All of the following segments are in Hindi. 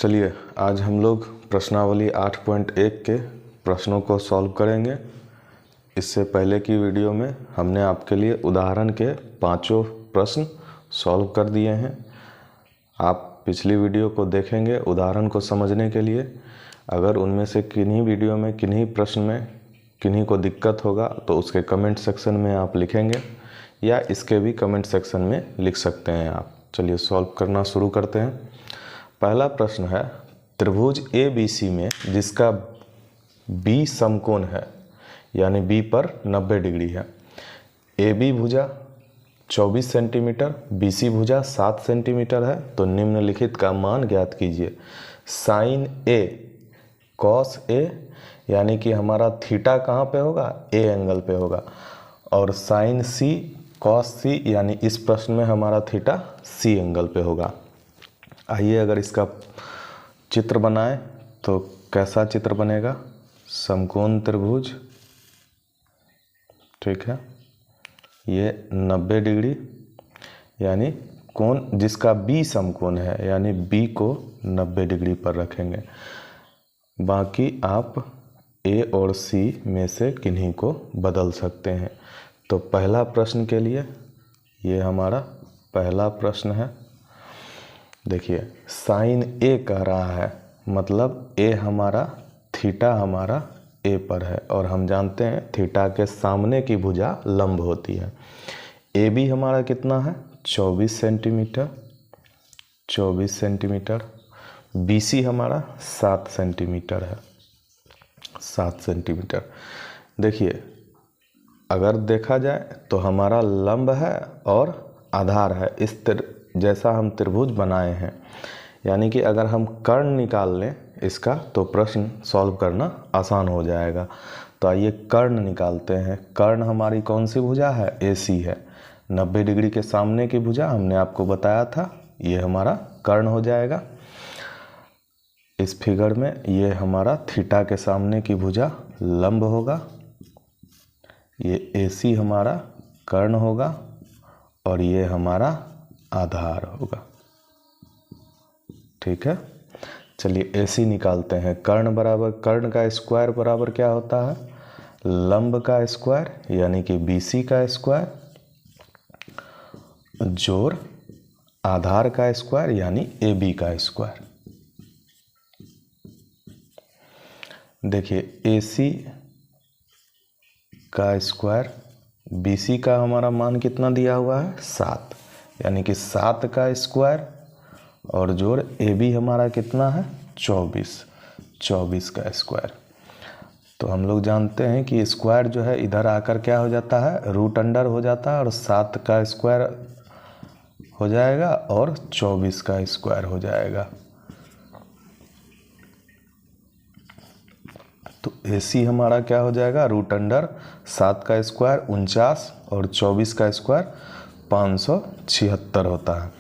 चलिए आज हम लोग प्रश्नावली 8.1 के प्रश्नों को सॉल्व करेंगे। इससे पहले की वीडियो में हमने आपके लिए उदाहरण के पांचों प्रश्न सॉल्व कर दिए हैं। आप पिछली वीडियो को देखेंगे उदाहरण को समझने के लिए। अगर उनमें से किन्हीं वीडियो में किन्हीं प्रश्न में किन्हीं को दिक्कत होगा तो उसके कमेंट सेक्शन में आप लिखेंगे या इसके भी कमेंट सेक्शन में लिख सकते हैं आप। चलिए सॉल्व करना शुरू करते हैं। पहला प्रश्न है, त्रिभुज ABC में जिसका B समकोण है यानी B पर 90 डिग्री है। AB भुजा 24 सेंटीमीटर, BC भुजा 7 सेंटीमीटर है। तो निम्नलिखित का मान ज्ञात कीजिए। साइन A कॉस A यानी कि हमारा थीटा कहाँ पे होगा, A एंगल पे होगा। और साइन C कॉस C यानी इस प्रश्न में हमारा थीटा C एंगल पे होगा। आइए अगर इसका चित्र बनाएं तो कैसा चित्र बनेगा। समकोण त्रिभुज, ठीक है, ये 90 डिग्री यानी कोण जिसका B समकोण है यानी B को 90 डिग्री पर रखेंगे। बाकी आप A और C में से किन्हीं को बदल सकते हैं। तो पहला प्रश्न के लिए ये हमारा पहला प्रश्न है। देखिए साइन A कह रहा है मतलब A हमारा थीटा हमारा A पर है और हम जानते हैं थीटा के सामने की भुजा लंब होती है। AB हमारा कितना है 24 सेंटीमीटर, 24 सेंटीमीटर। BC हमारा 7 सेंटीमीटर है, 7 सेंटीमीटर। देखिए अगर देखा जाए तो हमारा लंब है और आधार है। इस जैसा हम त्रिभुज बनाए हैं यानी कि अगर हम कर्ण निकाल लें इसका तो प्रश्न सॉल्व करना आसान हो जाएगा। तो आइए कर्ण निकालते हैं। कर्ण हमारी कौन सी भुजा है, AC है। 90 डिग्री के सामने की भुजा हमने आपको बताया था, ये हमारा कर्ण हो जाएगा। इस फिगर में ये हमारा थीटा के सामने की भुजा लंब होगा, ये AC हमारा कर्ण होगा और ये हमारा आधार होगा। ठीक है, चलिए AC निकालते हैं। कर्ण बराबर कर्ण का स्क्वायर बराबर क्या होता है, लंब का स्क्वायर यानी कि BC का स्क्वायर जोड़ आधार का स्क्वायर यानी AB का स्क्वायर। देखिए AC का स्क्वायर, BC का हमारा मान कितना दिया हुआ है 7 यानी कि 7 का स्क्वायर और जोड़ AB हमारा कितना है 24, 24 का स्क्वायर। तो हम लोग जानते हैं कि स्क्वायर जो है इधर आकर क्या हो जाता है, रूट अंडर हो जाता है और 7 का स्क्वायर हो जाएगा और 24 का स्क्वायर हो जाएगा। तो AC हमारा क्या हो जाएगा, रूट अंडर 7 का स्क्वायर 49 और 24 का स्क्वायर 576 होता है।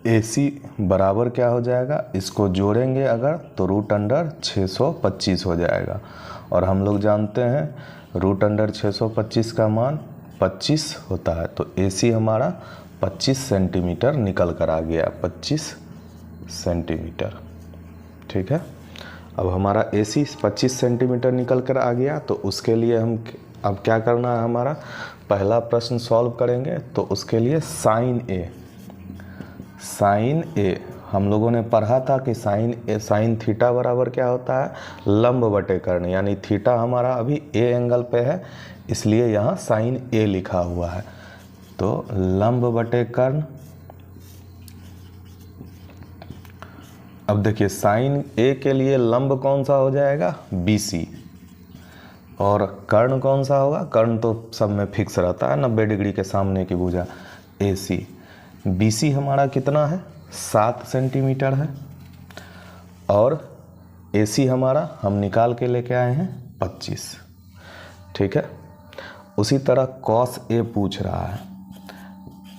AC बराबर क्या हो जाएगा, इसको जोड़ेंगे अगर तो रूट अंडर 625 हो जाएगा। और हम लोग जानते हैं रूट अंडर 625 का मान 25 होता है। तो AC हमारा 25 सेंटीमीटर निकल कर आ गया, 25 सेंटीमीटर। ठीक है, अब हमारा AC 25 सेंटीमीटर निकल कर आ गया। तो उसके लिए हम अब क्या करना है, हमारा पहला प्रश्न सॉल्व करेंगे। तो उसके लिए साइन A हम लोगों ने पढ़ा था कि साइन थीटा बराबर क्या होता है, लंब बटे कर्ण यानी थीटा हमारा अभी A एंगल पे है इसलिए यहाँ साइन A लिखा हुआ है। तो लंब बटे कर्ण, अब देखिए साइन A के लिए लंब कौन सा हो जाएगा BC और कर्ण कौन सा होगा, कर्ण तो सब में फिक्स रहता है 90 डिग्री के सामने की भुजा AC। BC हमारा कितना है 7 सेंटीमीटर है और AC हमारा हम निकाल के लेके आए हैं 25। ठीक है, उसी तरह कॉस A पूछ रहा है।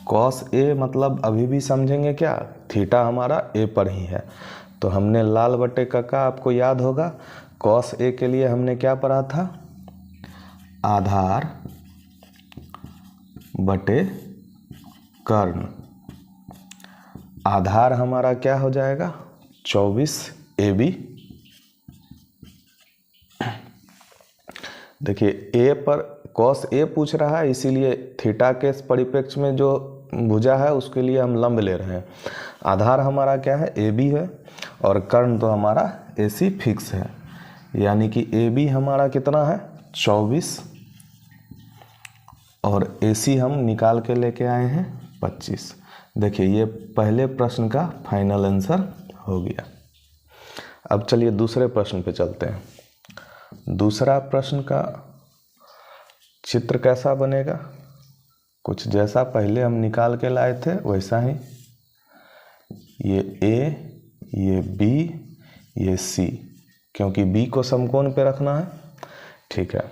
कॉस A मतलब अभी भी समझेंगे क्या, थीटा हमारा A पर ही है। तो हमने लाल बटे का आपको याद होगा, कॉस A के लिए हमने क्या पढ़ा था, आधार बटे कर्ण। आधार हमारा क्या हो जाएगा 24 AB। देखिए ए पर cos A पूछ रहा है, इसीलिए थीटा के परिप्रेक्ष्य में जो भुजा है उसके लिए हम लंब ले रहे हैं। आधार हमारा क्या है AB है और कर्ण तो हमारा AC फिक्स है, यानी कि AB हमारा कितना है 24 और AC हम निकाल के लेके आए हैं 25। देखिए ये पहले प्रश्न का फाइनल आंसर हो गया। अब चलिए दूसरे प्रश्न पे चलते हैं। दूसरा प्रश्न का चित्र कैसा बनेगा, कुछ जैसा पहले हम निकाल के लाए थे वैसा ही। ये A, ये B, ये C, क्योंकि B को समकोण पे रखना है। ठीक है,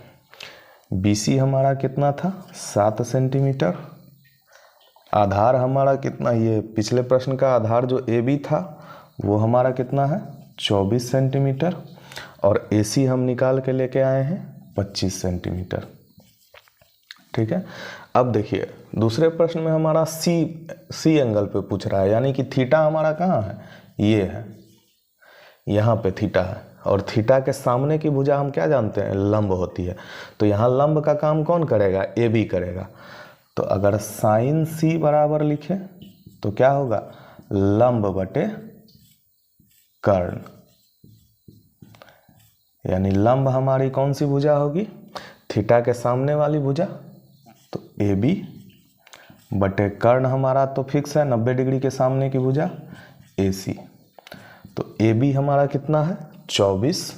BC हमारा कितना था 7 सेंटीमीटर। आधार हमारा कितना, ये पिछले प्रश्न का आधार जो AB था वो हमारा कितना है 24 सेंटीमीटर और AC हम निकाल के लेके आए हैं 25 सेंटीमीटर। ठीक है, अब देखिए दूसरे प्रश्न में हमारा C एंगल पे पूछ रहा है, यानी कि थीटा हमारा कहाँ है, ये है, यहाँ पे थीटा है और थीटा के सामने की भुजा हम क्या जानते हैं लंब होती है। तो यहाँ लंब का काम कौन करेगा, AB करेगा। तो अगर साइन C बराबर लिखे तो क्या होगा लंब बटे कर्ण, यानी लंब हमारी कौन सी भुजा होगी थीटा के सामने वाली भुजा, तो AB बटे कर्ण हमारा तो फिक्स है 90 डिग्री के सामने की भुजा AC। तो AB हमारा कितना है 24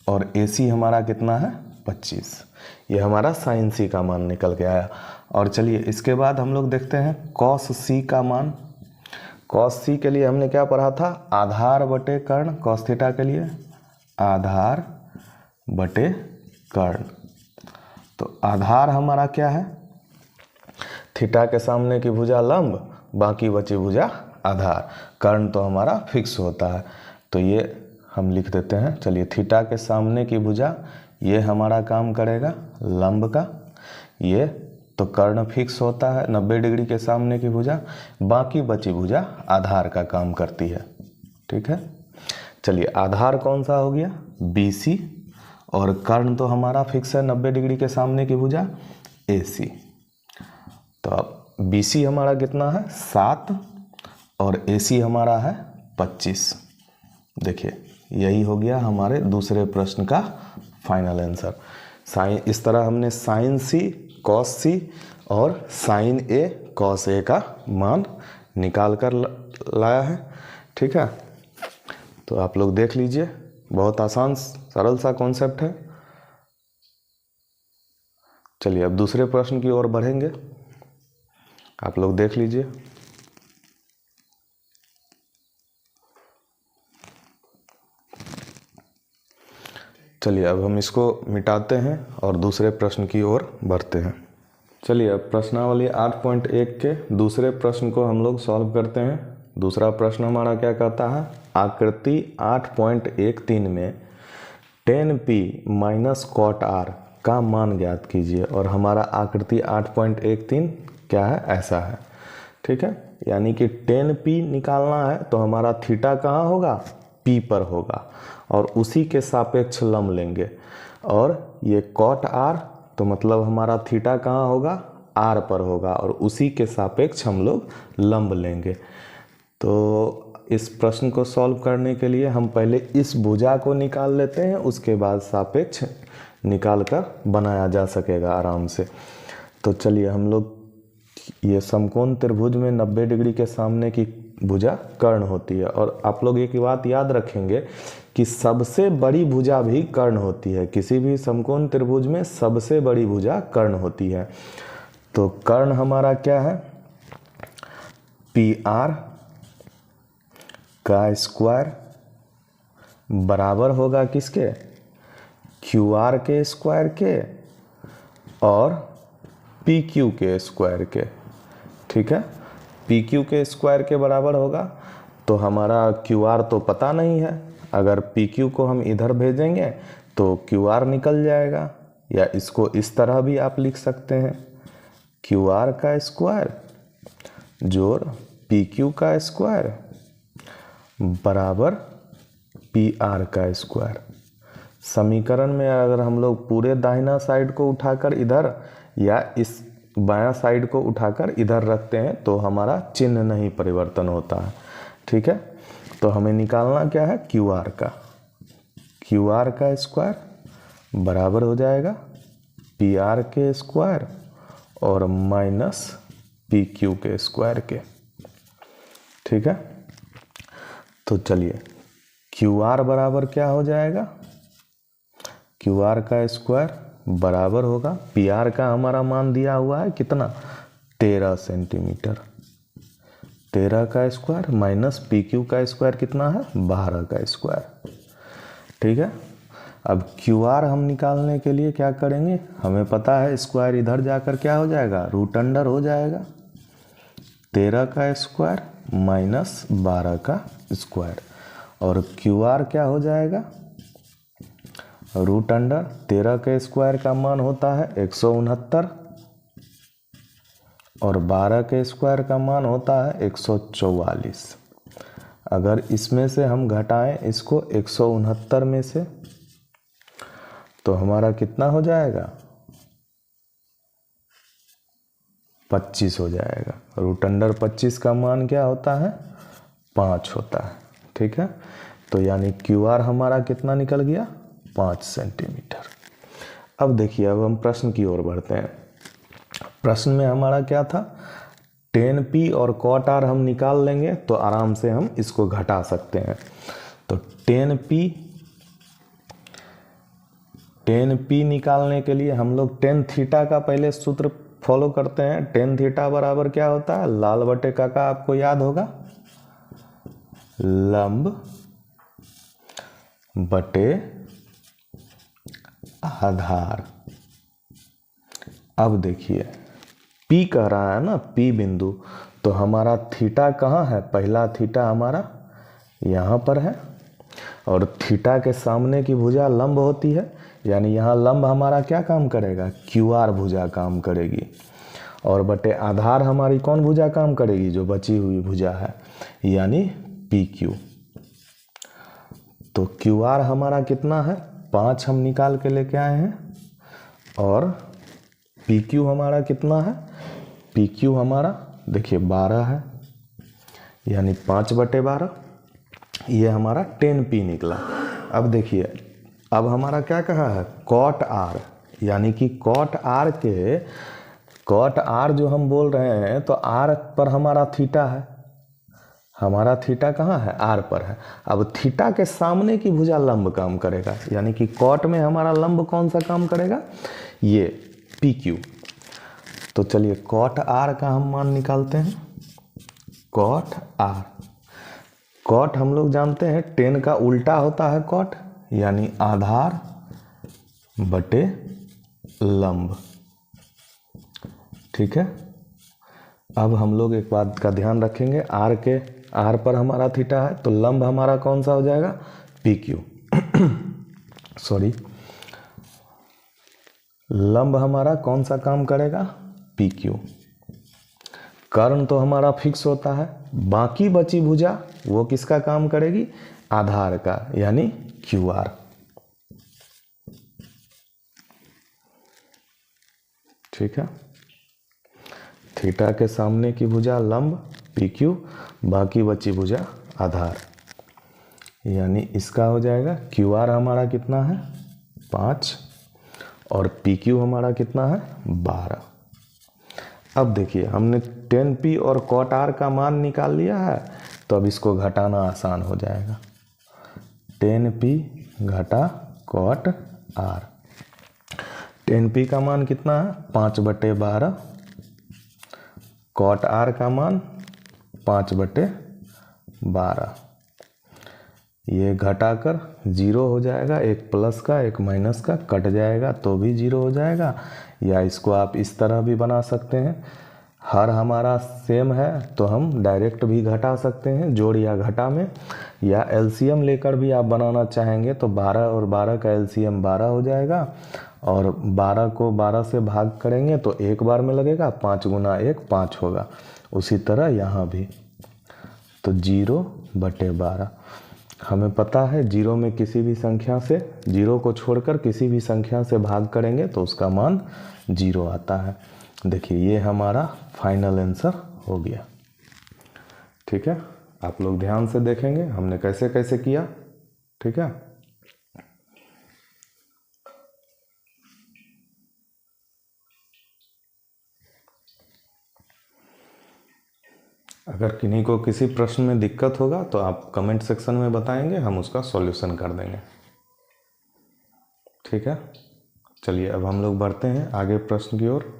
और AC हमारा कितना है 25। ये हमारा साइन C का मान निकल के आया। और चलिए इसके बाद हम लोग देखते हैं cos C का मान। cos C के लिए हमने क्या पढ़ा था, आधार बटे कर्ण, cos थीटा के लिए आधार बटे कर्ण। तो आधार हमारा क्या है थीटा के सामने की भुजा लंब, बाकी बची भुजा आधार, कर्ण तो हमारा फिक्स होता है। तो ये हम लिख देते हैं। चलिए थीटा के सामने की भुजा ये हमारा काम करेगा लंब का, ये तो कर्ण फिक्स होता है 90 डिग्री के सामने की भुजा, बाकी बची भुजा आधार का काम करती है। ठीक है, चलिए आधार कौन सा हो गया BC और कर्ण तो हमारा फिक्स है 90 डिग्री के सामने की भुजा AC। तो अब BC हमारा कितना है 7 और AC हमारा है 25। देखिए यही हो गया हमारे दूसरे प्रश्न का फाइनल आंसर। साइन, इस तरह हमने साइन C cos C और साइन A cos A का मान निकाल कर लाया है। ठीक है, तो आप लोग देख लीजिए, बहुत आसान सरल सा कॉन्सेप्ट है। चलिए अब दूसरे प्रश्न की ओर बढ़ेंगे, आप लोग देख लीजिए। चलिए अब हम इसको मिटाते हैं और दूसरे प्रश्न की ओर बढ़ते हैं। चलिए अब प्रश्नावली 8.1 के दूसरे प्रश्न को हम लोग सॉल्व करते हैं। दूसरा प्रश्न हमारा क्या कहता है, आकृति 8.13 में tan P minus cot R का मान ज्ञात कीजिए। और हमारा आकृति 8.13 क्या है, ऐसा है। ठीक है, यानी कि tan P निकालना है तो हमारा थीटा कहाँ होगा P पर होगा और उसी के सापेक्ष लंब लेंगे। और ये cot R तो मतलब हमारा थीटा कहाँ होगा R पर होगा और उसी के सापेक्ष हम लोग लंब लेंगे। तो इस प्रश्न को सॉल्व करने के लिए हम पहले इस भुजा को निकाल लेते हैं, उसके बाद सापेक्ष निकाल कर बनाया जा सकेगा आराम से। तो चलिए हम लोग, ये समकोण त्रिभुज में 90 डिग्री के सामने की भुजा कर्ण होती है। और आप लोग एक बात याद रखेंगे कि सबसे बड़ी भुजा भी कर्ण होती है। किसी भी समकोण त्रिभुज में सबसे बड़ी भुजा कर्ण होती है। तो कर्ण हमारा क्या है PR का स्क्वायर बराबर होगा किसके QR के स्क्वायर के और PQ के स्क्वायर के। ठीक है, PQ के स्क्वायर के बराबर होगा। तो हमारा QR तो पता नहीं है, अगर PQ को हम इधर भेजेंगे तो QR निकल जाएगा, या इसको इस तरह भी आप लिख सकते हैं QR का स्क्वायर जोड़ पी क्यू का स्क्वायर बराबर पी आर का स्क्वायर। समीकरण में अगर हम लोग पूरे दाहिना साइड को उठाकर इधर या इस बायां साइड को उठाकर इधर रखते हैं तो हमारा चिन्ह नहीं परिवर्तन होता है। ठीक है, तो हमें निकालना क्या है, क्यू आर का। क्यू आर का स्क्वायर बराबर हो जाएगा पी आर के स्क्वायर और माइनस पी क्यू के स्क्वायर के। ठीक है, तो चलिए क्यू आर बराबर क्या हो जाएगा, क्यू आर का स्क्वायर बराबर होगा पी आर का हमारा मान दिया हुआ है कितना, 13 सेंटीमीटर। 13 का स्क्वायर माइनस पी क्यू का स्क्वायर कितना है, 12 का स्क्वायर। ठीक है, अब क्यू आर हम निकालने के लिए क्या करेंगे, हमें पता है स्क्वायर इधर जाकर क्या हो जाएगा, रूट अंडर हो जाएगा। 13 का स्क्वायर माइनस 12 का स्क्वायर और क्यू आर क्या हो जाएगा, रूट अंडर 13 के स्क्वायर का मान होता है 169 और 12 के स्क्वायर का मान होता है 144। अगर इसमें से हम घटाएं इसको 169 में से तो हमारा कितना हो जाएगा, 25 हो जाएगा। रूट अंडर 25 का मान क्या होता है, 5 होता है। ठीक है, तो यानी क्यू आर हमारा कितना निकल गया, 5 सेंटीमीटर। अब देखिए, अब हम प्रश्न की ओर बढ़ते हैं। प्रश्न में हमारा क्या था, tan p और cot r हम निकाल लेंगे तो आराम से हम इसको घटा सकते हैं। तो tan p निकालने के लिए हम लोग tan थीटा का पहले सूत्र फॉलो करते हैं। tan थीटा बराबर क्या होता है, लाल बटे काका आपको याद होगा, लंब बटे आधार। अब देखिए P कह रहा है ना, P बिंदु, तो हमारा थीटा कहाँ है, पहला थीटा हमारा यहाँ पर है और थीटा के सामने की भुजा लंब होती है, यानी यहाँ लंब हमारा क्या काम करेगा, क्यू आर भुजा काम करेगी और बटे आधार हमारी कौन भुजा काम करेगी, जो बची हुई भुजा है, यानी पी क्यू। तो क्यू आर हमारा कितना है, 5 हम निकाल के लेके आए हैं और पी क्यू हमारा कितना है, पी क्यू हमारा देखिए 12 है, यानी 5/12, ये हमारा tan p निकला। अब देखिए, अब हमारा क्या कहा है, cot r, यानी कि cot r जो हम बोल रहे हैं तो r पर हमारा थीटा है, हमारा थीटा कहाँ है, r पर है। अब थीटा के सामने की भुजा लंब काम करेगा, यानी कि cot में हमारा लंब कौन सा काम करेगा, ये पी क्यू। तो चलिए cot r का हम मान निकालते हैं। cot r, cot हम लोग जानते हैं tan का उल्टा होता है cot, यानी आधार बटे लंब। ठीक है, अब हम लोग एक बात का ध्यान रखेंगे, r पर हमारा थीटा है तो लंब हमारा कौन सा हो जाएगा, पी क्यू। सॉरी, लंब हमारा कौन सा काम करेगा, पी क्यू। कर्ण तो हमारा फिक्स होता है, बाकी बची भुजा वो किसका काम करेगी, आधार का, यानी क्यू आर। ठीक है, थीटा के सामने की भुजा लंब पी क्यू, बाकी बची भुजा आधार, यानी इसका हो जाएगा क्यू आर हमारा कितना है, 5 और पी क्यू हमारा कितना है, 12। अब देखिए, हमने tan p और cot r का मान निकाल लिया है, तो अब इसको घटाना आसान हो जाएगा। tan p घटा cot r, tan p का मान कितना है, 5/12, cot r का मान 5/12। ये घटाकर 0 हो जाएगा, एक प्लस का एक माइनस का कट जाएगा तो भी 0 हो जाएगा, या इसको आप इस तरह भी बना सकते हैं। हर हमारा सेम है तो हम डायरेक्ट भी घटा सकते हैं जोड़ या घटा में, या एलसीएम लेकर भी आप बनाना चाहेंगे तो 12 और 12 का एलसीएम 12 हो जाएगा और 12 को 12 से भाग करेंगे तो एक बार में लगेगा, 5 × 1 5 होगा। उसी तरह यहाँ भी तो 0/12। हमें पता है 0 में किसी भी संख्या से, 0 को छोड़कर किसी भी संख्या से भाग करेंगे तो उसका मान 0 आता है। देखिए ये हमारा फाइनल आंसर हो गया। ठीक है, आप लोग ध्यान से देखेंगे हमने कैसे कैसे किया। ठीक है, अगर किन्हीं को किसी प्रश्न में दिक्कत होगा तो आप कमेंट सेक्शन में बताएंगे, हम उसका सॉल्यूशन कर देंगे। ठीक है, चलिए अब हम लोग बढ़ते हैं आगे प्रश्न की ओर।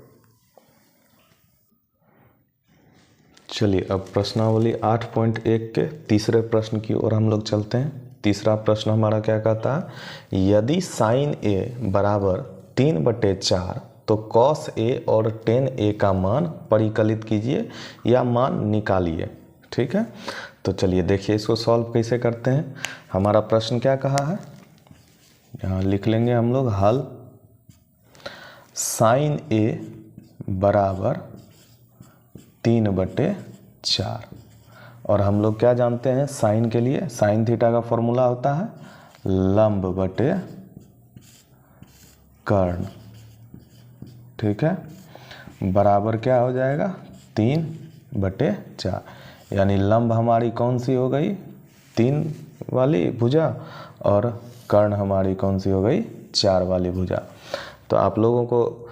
चलिए अब प्रश्नावली 8.1 के तीसरे प्रश्न की ओर हम लोग चलते हैं। तीसरा प्रश्न हमारा क्या कहता है, यदि साइन ए बराबर 3/4 तो कॉस ए और टेन ए का मान परिकलित कीजिए या मान निकालिए। ठीक है, तो चलिए देखिए इसको सॉल्व कैसे करते हैं। हमारा प्रश्न क्या कहा है, यहाँ लिख लेंगे हम लोग हल। साइन ए बराबर 3/4 और हम लोग क्या जानते हैं, साइन के लिए साइन थीटा का फॉर्मूला होता है लंब बटे कर्ण। ठीक है, बराबर क्या हो जाएगा 3/4, यानी लंब हमारी कौन सी हो गई 3 वाली भुजा और कर्ण हमारी कौन सी हो गई 4 वाली भुजा। तो आप लोगों को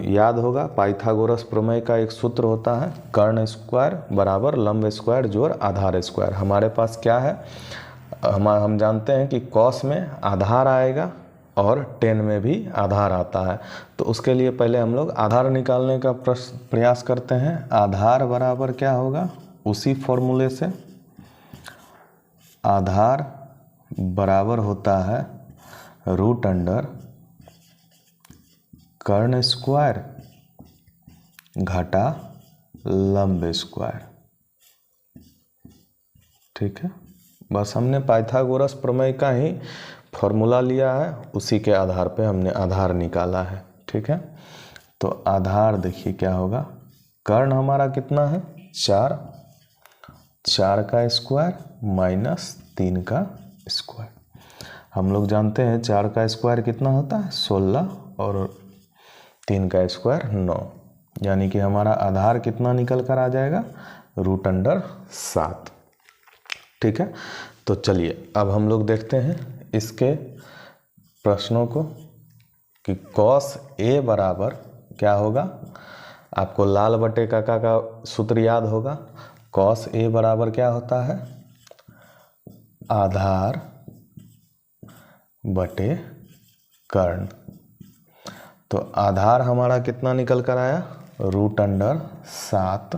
याद होगा पाइथागोरस प्रमेय का एक सूत्र होता है कर्ण स्क्वायर बराबर लंब स्क्वायर जोड़ आधार स्क्वायर। हमारे पास क्या है, हम जानते हैं कि कॉस में आधार आएगा और टेन में भी आधार आता है। तो उसके लिए पहले हम लोग आधार निकालने का प्रयास करते हैं। आधार बराबर क्या होगा, उसी फॉर्मूले से आधार बराबर होता है √अंडर कर्ण स्क्वायर घटा लंब स्क्वायर। ठीक है, बस हमने पाइथागोरस प्रमेय का ही फॉर्मूला लिया है, उसी के आधार पे हमने आधार निकाला है। ठीक है, तो आधार देखिए क्या होगा, कर्ण हमारा कितना है 4 का स्क्वायर माइनस 3 का स्क्वायर। हम लोग जानते हैं 4 का स्क्वायर कितना होता है 16 और 3 का स्क्वायर 9, यानी कि हमारा आधार कितना निकल कर आ जाएगा √7। ठीक है, तो चलिए अब हम लोग देखते हैं इसके प्रश्नों को कि कॉस ए बराबर क्या होगा। आपको लाल बटे काका का सूत्र याद होगा, कॉस ए बराबर क्या होता है आधार बटे कर्ण। तो आधार हमारा कितना निकल कर आया √7,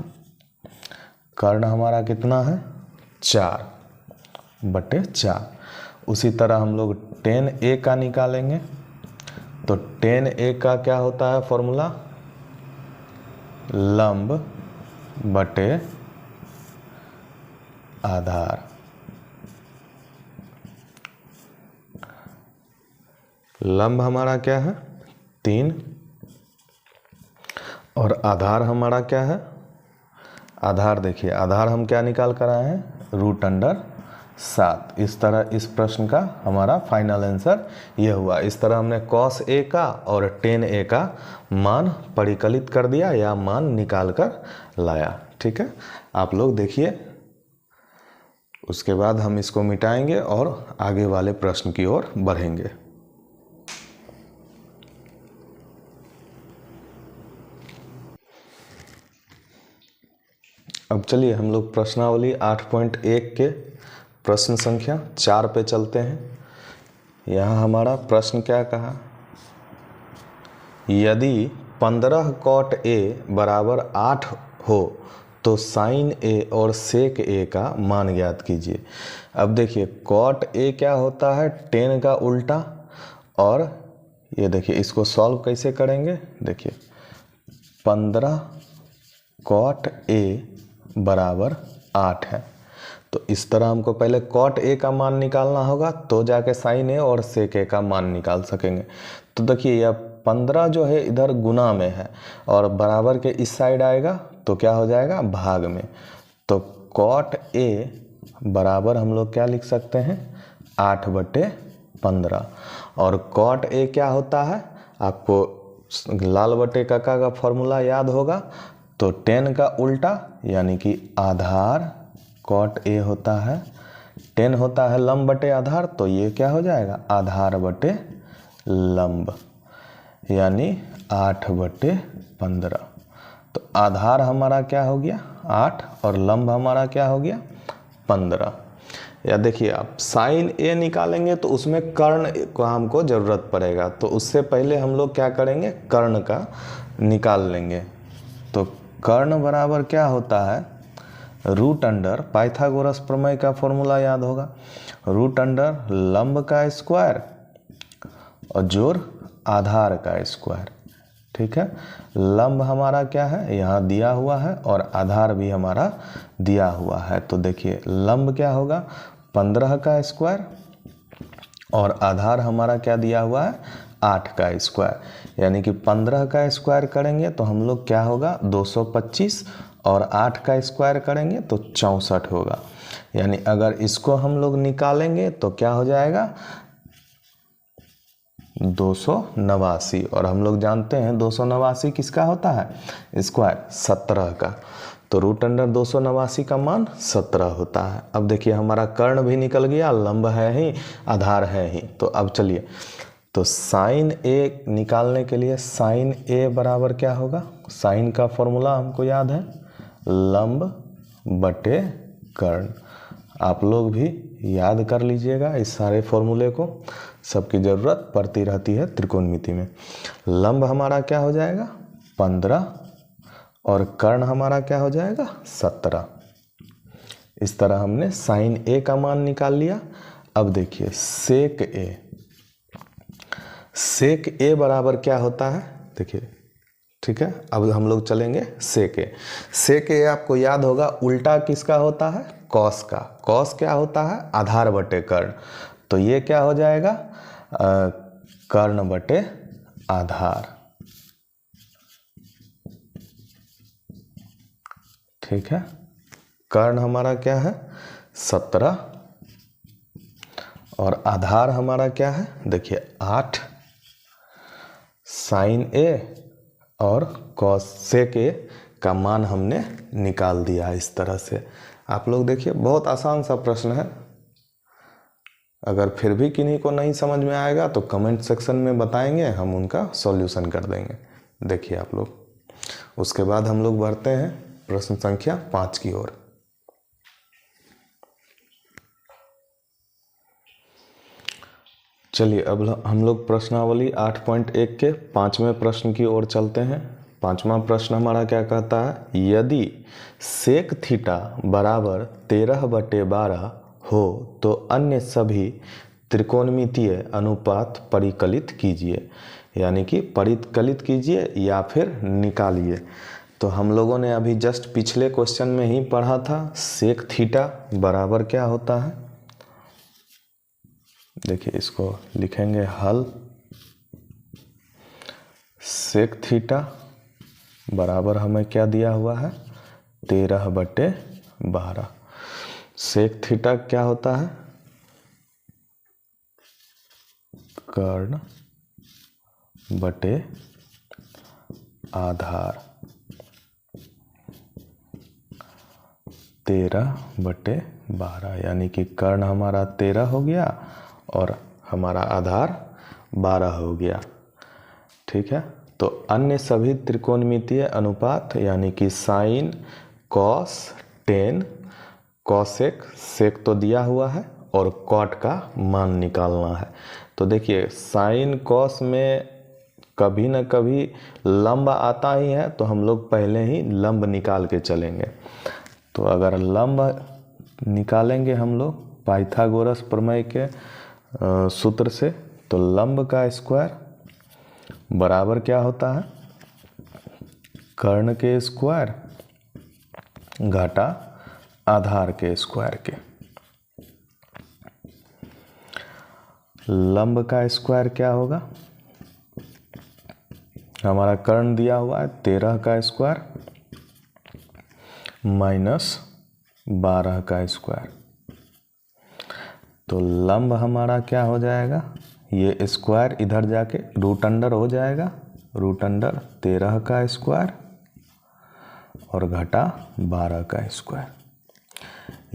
कर्ण हमारा कितना है 4/4। उसी तरह हम लोग टेन ए का निकालेंगे। तो टेन ए का क्या होता है फॉर्मूला लंब बटे आधार। लंब हमारा क्या है 3 और आधार हमारा क्या है, आधार देखिए आधार हम क्या निकाल कर आए हैं √7। इस तरह इस प्रश्न का हमारा फाइनल आंसर यह हुआ। इस तरह हमने कॉस ए का और टेन ए का मान परिकलित कर दिया या मान निकाल कर लाया। ठीक है, आप लोग देखिए, उसके बाद हम इसको मिटाएंगे और आगे वाले प्रश्न की ओर बढ़ेंगे। अब चलिए हम लोग प्रश्नावली 8.1 के प्रश्न संख्या 4 पे चलते हैं। यहाँ हमारा प्रश्न क्या कहा, यदि 15 cot a बराबर 8 हो तो साइन ए और सेक ए का मान ज्ञात कीजिए। अब देखिए cot a क्या होता है 10 का उल्टा, और ये देखिए इसको सॉल्व कैसे करेंगे। देखिए 15 cot a बराबर 8 है, तो इस तरह हमको पहले cot a का मान निकालना होगा तो जाके साइन ए और सेक ए का मान निकाल सकेंगे। तो देखिए यह 15 जो है इधर गुना में है और बराबर के इस साइड आएगा तो क्या हो जाएगा भाग में। तो कॉट ए बराबर हम लोग क्या लिख सकते हैं 8/15। और कॉट ए क्या होता है, आपको लाल बटे काका का फॉर्मूला याद होगा, तो 10 का उल्टा यानी कि आधार कॉट ए होता है, 10 होता है लंब बटे आधार, तो ये क्या हो जाएगा आधार बटे लंब यानी 8/15। तो आधार हमारा क्या हो गया 8 और लंब हमारा क्या हो गया 15। या देखिए आप साइन ए निकालेंगे तो उसमें कर्ण को हमको ज़रूरत पड़ेगा, तो उससे पहले हम लोग क्या करेंगे कर्ण का निकाल लेंगे। तो कर्ण बराबर क्या होता है रूट अंडर, पाइथागोरस प्रमेय का फॉर्मूला याद होगा, रूट अंडर लंब का स्क्वायर और जोड़ आधार का स्क्वायर। ठीक है, लंब हमारा क्या है यहाँ दिया हुआ है और आधार भी हमारा दिया हुआ है। तो देखिए लंब क्या होगा 15 का स्क्वायर और आधार हमारा क्या दिया हुआ है 8 का स्क्वायर, यानी कि 15 का स्क्वायर करेंगे तो हम लोग क्या होगा 225 और 8 का स्क्वायर करेंगे तो 64 होगा। यानी अगर इसको हम लोग निकालेंगे तो क्या हो जाएगा 289, और हम लोग जानते हैं 289 किसका होता है स्क्वायर 17 का, तो रूट अंडर 289 का मान 17 होता है। अब देखिए हमारा कर्ण भी निकल गया, लंब है ही आधार है ही। तो अब चलिए, तो साइन ए निकालने के लिए साइन ए बराबर क्या होगा, साइन का फॉर्मूला हमको याद है लंब बटे कर्ण। आप लोग भी याद कर लीजिएगा इस सारे फॉर्मूले को, सबकी ज़रूरत पड़ती रहती है त्रिकोणमिति में। लंब हमारा क्या हो जाएगा 15 और कर्ण हमारा क्या हो जाएगा 17। इस तरह हमने साइन ए का मान निकाल लिया। अब देखिए सेक ए, सेक ए बराबर क्या होता है देखिए, ठीक है। अब हम लोग चलेंगे सेक ए। सेक ए आपको याद होगा उल्टा किसका होता है कॉस का, कॉस क्या होता है आधार बटे कर्ण, तो ये क्या हो जाएगा कर्ण बटे आधार। ठीक है, कर्ण हमारा क्या है 17 और आधार हमारा क्या है देखिए 8। साइन ए और कॉस सेक ए का मान हमने निकाल दिया इस तरह से। आप लोग देखिए बहुत आसान सा प्रश्न है, अगर फिर भी किन्हीं को नहीं समझ में आएगा तो कमेंट सेक्शन में बताएंगे, हम उनका सॉल्यूशन कर देंगे। देखिए आप लोग, उसके बाद हम लोग बढ़ते हैं प्रश्न संख्या 5 की ओर। चलिए अब हम लोग प्रश्नावली 8.1 के 5वें प्रश्न की ओर चलते हैं। 5वां प्रश्न हमारा क्या कहता है, यदि सेक थीटा बराबर 13/12 हो तो अन्य सभी त्रिकोणमितीय अनुपात परिकलित कीजिए, यानी कि परिकलित कीजिए या फिर निकालिए। तो हम लोगों ने अभी जस्ट पिछले क्वेश्चन में ही पढ़ा था सेक थीटा बराबर क्या होता है। देखिए इसको लिखेंगे हल, सेक थीटा बराबर हमें क्या दिया हुआ है 13/12। सेक थीटा क्या होता है कर्ण बटे आधार 13/12, यानी कि कर्ण हमारा 13 हो गया और हमारा आधार 12 हो गया। ठीक है, तो अन्य सभी त्रिकोणमितीय अनुपात यानी कि साइन कॉस टेन कॉसेक, सेक तो दिया हुआ है और कॉट का मान निकालना है। तो देखिए साइन कॉस में कभी न कभी लंब आता ही है, तो हम लोग पहले ही लंब निकाल के चलेंगे। तो अगर लंब निकालेंगे हम लोग पाइथागोरस प्रमेय के सूत्र से, तो लंब का स्क्वायर बराबर क्या होता है कर्ण के स्क्वायर घटा आधार के स्क्वायर के। लंब का स्क्वायर क्या होगा, हमारा कर्ण दिया हुआ है 13 का स्क्वायर माइनस 12 का स्क्वायर। तो लंब हमारा क्या हो जाएगा, ये स्क्वायर इधर जाके रूट अंडर हो जाएगा, रूट अंडर 13 का स्क्वायर और घटा 12 का स्क्वायर।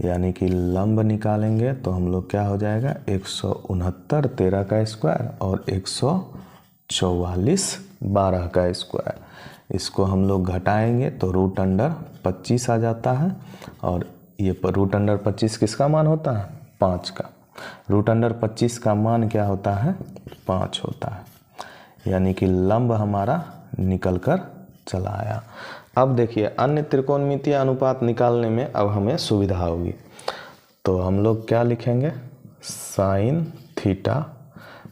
यानी कि लंब निकालेंगे तो हम लोग क्या हो जाएगा, 169 13 का स्क्वायर और 144 12 का स्क्वायर। इसको हम लोग घटाएंगे तो रूट अंडर 25 आ जाता है। और ये रूट अंडर 25 किसका मान होता है, 5 का। रूट अंडर 25 का मान क्या होता है, 5 होता है। यानी कि लंब हमारा निकल कर चला आया। अब देखिए अन्य त्रिकोणमितीय अनुपात निकालने में अब हमें सुविधा होगी। तो हम लोग क्या लिखेंगे, साइन थीटा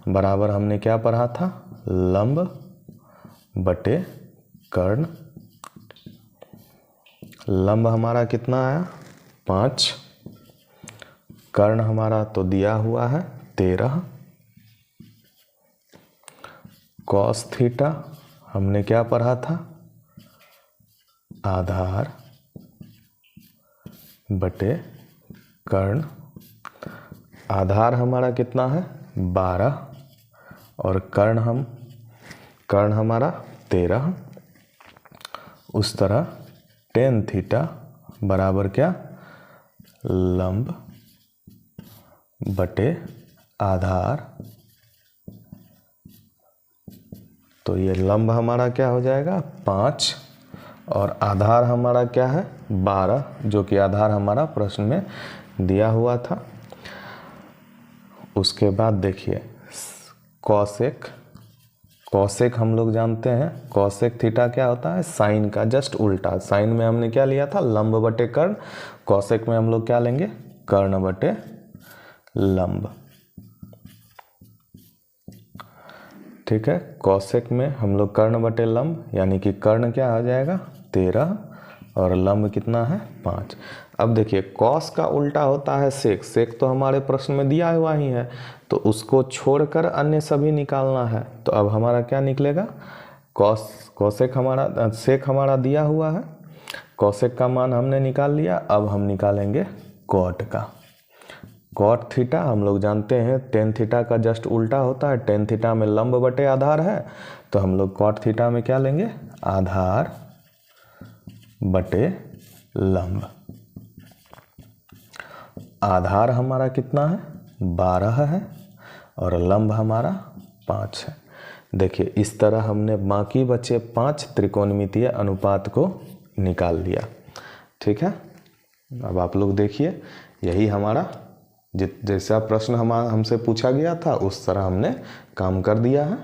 बराबर हमने क्या पढ़ा था, लंब बटे कर्ण। लंब हमारा कितना आया, 5, कर्ण हमारा तो दिया हुआ है 13, कॉस थीटा हमने क्या पढ़ा था, आधार बटे कर्ण। आधार हमारा कितना है 12 और कर्ण हमारा 13। उस तरह टेन थीटा बराबर क्या, लंब बटे आधार। तो ये लंब हमारा क्या हो जाएगा 5 और आधार हमारा क्या है 12, जो कि आधार हमारा प्रश्न में दिया हुआ था। उसके बाद देखिए कॉसेक हम लोग जानते हैं, कॉसेक थीटा क्या होता है, साइन का जस्ट उल्टा। साइन में हमने क्या लिया था, लंब बटे कर्ण। कॉसेक में हम लोग क्या लेंगे, कर्ण बटे लंब। ठीक है, कॉसेक में हम लोग कर्ण बटे लंब, यानी कि कर्ण क्या आ जाएगा 13 और लंब कितना है 5। अब देखिए कॉस का उल्टा होता है सेक। सेक तो हमारे प्रश्न में दिया हुआ ही है, तो उसको छोड़कर अन्य सभी निकालना है। तो अब हमारा क्या निकलेगा, कॉसेक हमारा, सेक हमारा दिया हुआ है, कॉसेक का मान हमने निकाल लिया। अब हम निकालेंगे कॉट का। कॉट थीटा हम लोग जानते हैं टेन थीटा का जस्ट उल्टा होता है। टेन थीटा में लंब बटे आधार है, तो हम लोग कॉट थीटा में क्या लेंगे, आधार बटे लंब। आधार हमारा कितना है 12 है और लंब हमारा 5 है। देखिए इस तरह हमने बाकी बचे 5 त्रिकोणमितीय अनुपात को निकाल लिया। ठीक है, अब आप लोग देखिए यही हमारा जैसा प्रश्न हमसे पूछा गया था उस तरह हमने काम कर दिया है।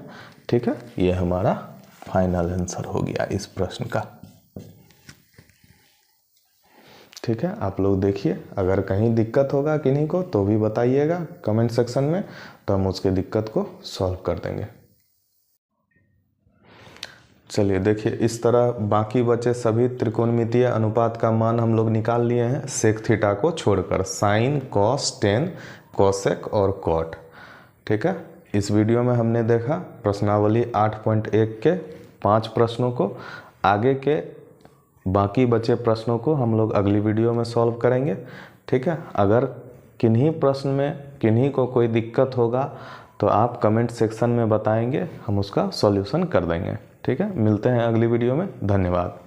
ठीक है, ये हमारा फाइनल आंसर हो गया इस प्रश्न का। ठीक है, आप लोग देखिए, अगर कहीं दिक्कत होगा किन्हीं को तो भी बताइएगा कमेंट सेक्शन में, तो हम उसके दिक्कत को सॉल्व कर देंगे। चलिए देखिए, इस तरह बाकी बचे सभी त्रिकोणमितीय अनुपात का मान हम लोग निकाल लिए हैं सेक थीटा को छोड़कर, साइन, कॉस, टेन, कॉसेक और कॉट। ठीक है, इस वीडियो में हमने देखा प्रश्नावली 8.1 के 5 प्रश्नों को। आगे के बाकी बचे प्रश्नों को हम लोग अगली वीडियो में सॉल्व करेंगे। ठीक है, अगर किन्हीं प्रश्न में किन्हीं को कोई दिक्कत होगा तो आप कमेंट सेक्शन में बताएंगे, हम उसका सॉल्यूशन कर देंगे। ठीक है, मिलते हैं अगली वीडियो में। धन्यवाद।